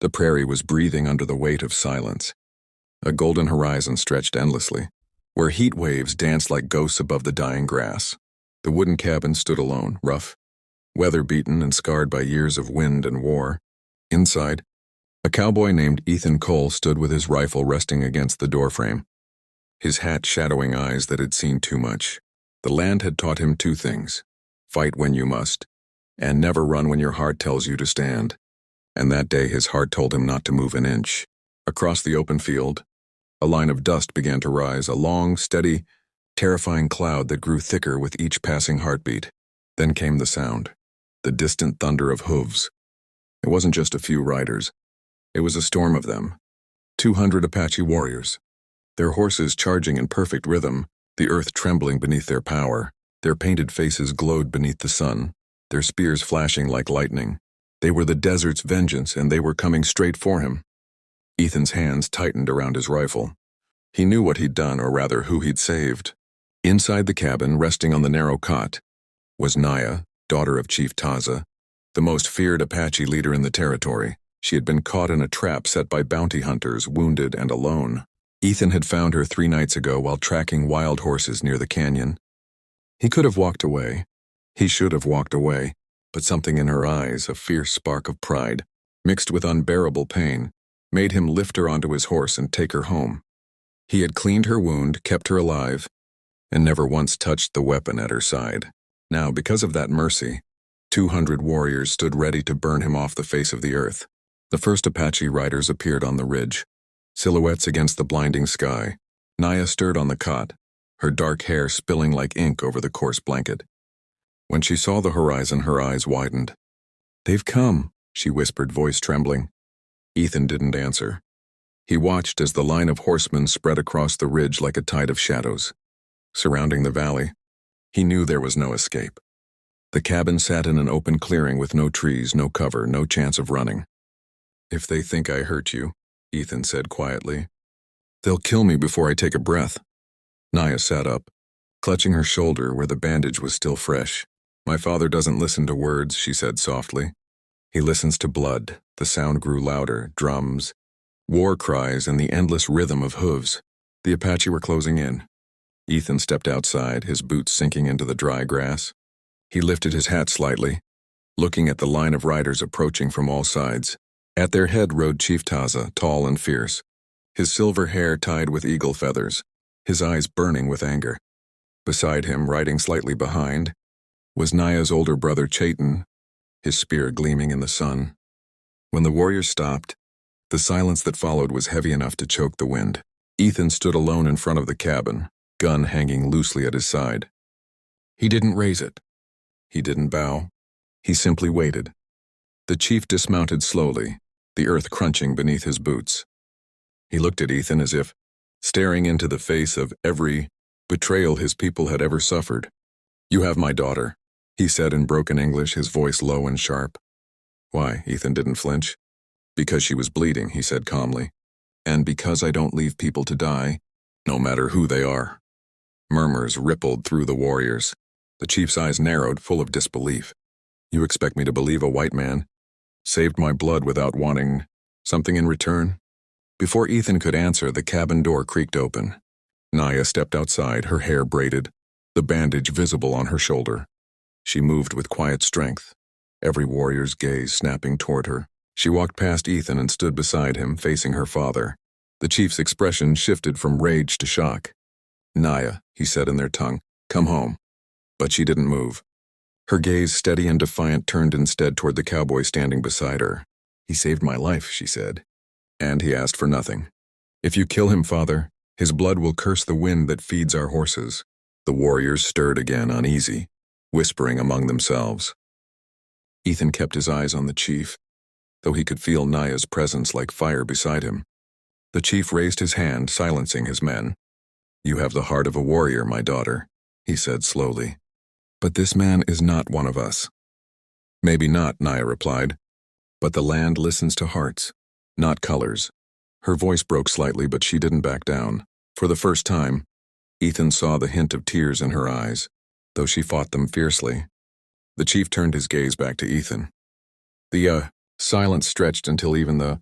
The prairie was breathing under the weight of silence. A golden horizon stretched endlessly, where heat waves danced like ghosts above the dying grass. The wooden cabin stood alone, rough, weather-beaten and scarred by years of wind and war. Inside, a cowboy named Ethan Cole stood with his rifle resting against the doorframe, his hat shadowing eyes that had seen too much. The land had taught him two things: fight when you must, and never run when your heart tells you to stand. And that day his heart told him not to move an inch. Across the open field, a line of dust began to rise, a long, steady, terrifying cloud that grew thicker with each passing heartbeat. Then came the sound, the distant thunder of hooves. It wasn't just a few riders. It was a storm of them. 200 Apache warriors, their horses charging in perfect rhythm, the earth trembling beneath their power. Their painted faces glowed beneath the sun, their spears flashing like lightning. They were the desert's vengeance, and they were coming straight for him. Ethan's hands tightened around his rifle. He knew what he'd done, or rather who he'd saved. Inside the cabin, resting on the narrow cot, was Naya, daughter of Chief Taza, the most feared Apache leader in the territory. She had been caught in a trap set by bounty hunters, wounded and alone. Ethan had found her 3 nights ago while tracking wild horses near the canyon. He could have walked away. He should have walked away, but something in her eyes, a fierce spark of pride, mixed with unbearable pain, made him lift her onto his horse and take her home. He had cleaned her wound, kept her alive, and never once touched the weapon at her side. Now, because of that mercy, 200 warriors stood ready to burn him off the face of the earth. The first Apache riders appeared on the ridge, silhouettes against the blinding sky. Naya stirred on the cot, her dark hair spilling like ink over the coarse blanket. When she saw the horizon, her eyes widened. "They've come," she whispered, voice trembling. Ethan didn't answer. He watched as the line of horsemen spread across the ridge like a tide of shadows, surrounding the valley. He knew there was no escape. The cabin sat in an open clearing with no trees, no cover, no chance of running. "If they think I hurt you," Ethan said quietly, "they'll kill me before I take a breath." Naya sat up, clutching her shoulder where the bandage was still fresh. "My father doesn't listen to words," she said softly. "He listens to blood." The sound grew louder, drums, war cries, and the endless rhythm of hooves. The Apache were closing in. Ethan stepped outside, his boots sinking into the dry grass. He lifted his hat slightly, looking at the line of riders approaching from all sides. At their head rode Chief Taza, tall and fierce, his silver hair tied with eagle feathers, his eyes burning with anger. Beside him, riding slightly behind, was Naya's older brother Chaitan, his spear gleaming in the sun. When the warriors stopped, the silence that followed was heavy enough to choke the wind. Ethan stood alone in front of the cabin, gun hanging loosely at his side. He didn't raise it. He didn't bow. He simply waited. The chief dismounted slowly, the earth crunching beneath his boots. He looked at Ethan as if staring into the face of every betrayal his people had ever suffered. "You have my daughter," he said in broken English, his voice low and sharp. "Why?" Ethan didn't flinch. "Because she was bleeding," he said calmly. "And because I don't leave people to die, no matter who they are." Murmurs rippled through the warriors. The chief's eyes narrowed, full of disbelief. "You expect me to believe a white man saved my blood without wanting something in return?" Before Ethan could answer, the cabin door creaked open. Naya stepped outside, her hair braided, the bandage visible on her shoulder. She moved with quiet strength, every warrior's gaze snapping toward her. She walked past Ethan and stood beside him, facing her father. The chief's expression shifted from rage to shock. "Naya," he said in their tongue, "come home." But she didn't move. Her gaze, steady and defiant, turned instead toward the cowboy standing beside her. "He saved my life," she said. "And he asked for nothing. If you kill him, father, his blood will curse the wind that feeds our horses." The warriors stirred again, uneasy, whispering among themselves. Ethan kept his eyes on the chief, though he could feel Naya's presence like fire beside him. The chief raised his hand, silencing his men. "You have the heart of a warrior, my daughter," he said slowly. "But this man is not one of us." "Maybe not," Naya replied. "But the land listens to hearts, not colors." Her voice broke slightly, but she didn't back down. For the first time, Ethan saw the hint of tears in her eyes, though she fought them fiercely. The chief turned his gaze back to Ethan. The silence stretched until even the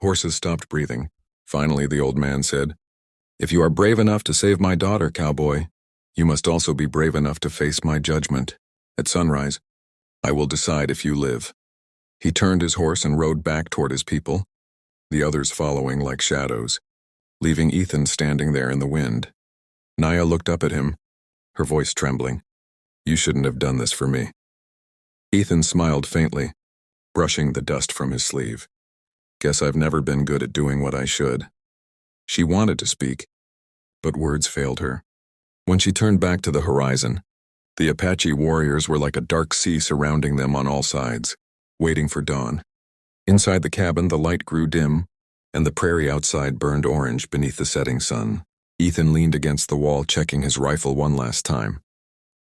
Horses stopped breathing. Finally, the old man said, "If you are brave enough to save my daughter, Cowboy, you must also be brave enough to face my judgment. At sunrise, I will decide if you live." He turned his horse and rode back toward his people, the others following like shadows, leaving Ethan standing there in the wind. Naya looked up at him, her voice trembling. "You shouldn't have done this for me." Ethan smiled faintly, brushing the dust from his sleeve. "Guess I've never been good at doing what I should." She wanted to speak, but words failed her. When she turned back to the horizon, the Apache warriors were like a dark sea surrounding them on all sides, waiting for dawn. Inside the cabin, the light grew dim, and the prairie outside burned orange beneath the setting sun. Ethan leaned against the wall, checking his rifle one last time.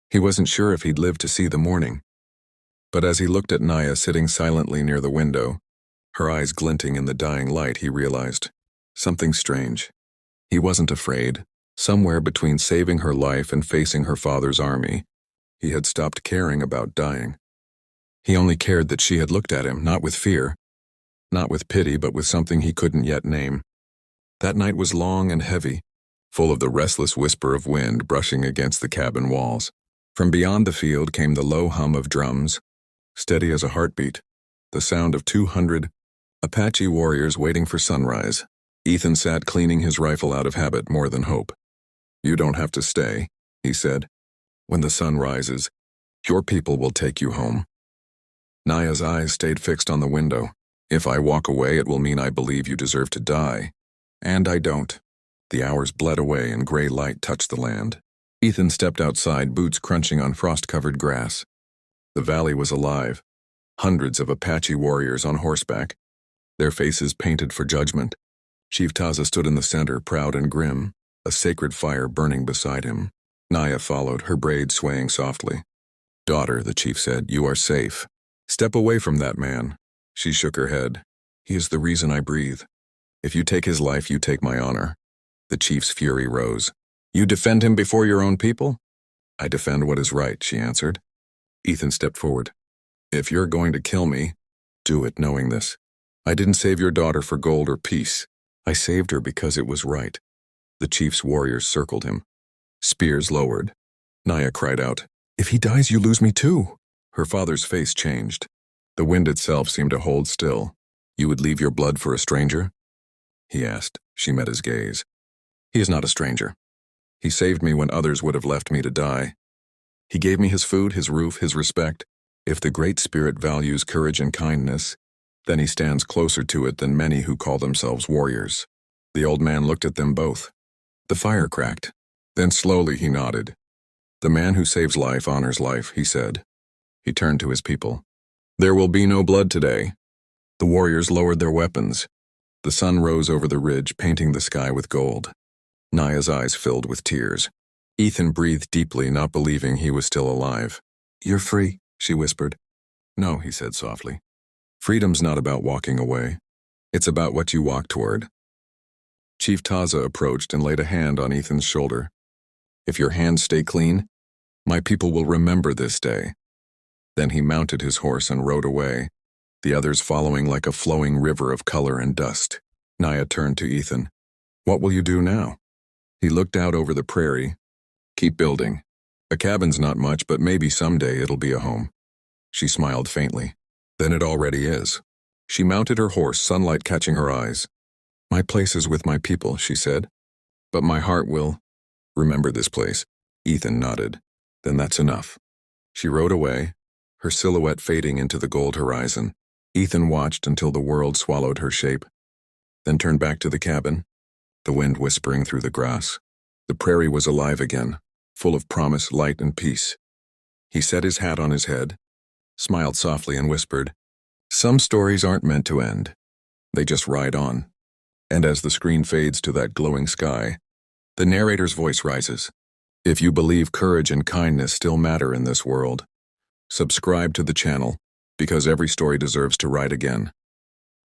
He wasn't sure if he'd live to see the morning. But as he looked at Naya sitting silently near the window, her eyes glinting in the dying light, he realized something strange. He wasn't afraid. Somewhere between saving her life and facing her father's army, he had stopped caring about dying. He only cared that she had looked at him, not with fear, not with pity, but with something he couldn't yet name. That night was long and heavy, full of the restless whisper of wind brushing against the cabin walls. From beyond the field came the low hum of drums, steady as a heartbeat, the sound of 200 Apache warriors waiting for sunrise. Ethan sat cleaning his rifle out of habit more than hope. "You don't have to stay," he said. "When the sun rises, your people will take you home." Naya's eyes stayed fixed on the window. "If I walk away, it will mean I believe you deserve to die. And I don't." The hours bled away and gray light touched the land. Ethan stepped outside, boots crunching on frost-covered grass. The valley was alive. Hundreds of Apache warriors on horseback, their faces painted for judgment. Chief Taza stood in the center, proud and grim, a sacred fire burning beside him. Naya followed, her braids swaying softly. "Daughter," the chief said, "you are safe. Step away from that man." She shook her head. "He is the reason I breathe. If you take his life, you take my honor." The chief's fury rose. "You defend him before your own people?" "I defend what is right," she answered. Ethan stepped forward. "If you're going to kill me, do it knowing this. I didn't save your daughter for gold or peace. I saved her because it was right." The chief's warriors circled him. Spears lowered. Naya cried out, "If he dies, you lose me too." Her father's face changed. The wind itself seemed to hold still. "You would leave your blood for a stranger?" he asked. She met his gaze. "He is not a stranger. He saved me when others would have left me to die. He gave me his food, his roof, his respect. If the Great Spirit values courage and kindness, then he stands closer to it than many who call themselves warriors." The old man looked at them both. The fire cracked. Then slowly he nodded. "The man who saves life honors life," he said. He turned to his people. "There will be no blood today." The warriors lowered their weapons. The sun rose over the ridge, painting the sky with gold. Naya's eyes filled with tears. Ethan breathed deeply, not believing he was still alive. "You're free," she whispered. "No," he said softly. "Freedom's not about walking away. It's about what you walk toward." Chief Taza approached and laid a hand on Ethan's shoulder. "If your hands stay clean, my people will remember this day." Then he mounted his horse and rode away, the others following like a flowing river of color and dust. Naya turned to Ethan. "What will you do now?" He looked out over the prairie. "Keep building. A cabin's not much, but maybe someday it'll be a home." She smiled faintly. "Then it already is." She mounted her horse, sunlight catching her eyes. "My place is with my people," she said. "But my heart will remember this place." Ethan nodded. "Then that's enough." She rode away, her silhouette fading into the gold horizon. Ethan watched until the world swallowed her shape, then turned back to the cabin, the wind whispering through the grass. The prairie was alive again, full of promise, light, and peace. He set his hat on his head, smiled softly, and whispered, "Some stories aren't meant to end. They just ride on." And as the screen fades to that glowing sky, the narrator's voice rises. If you believe courage and kindness still matter in this world, subscribe to the channel, because every story deserves to ride again.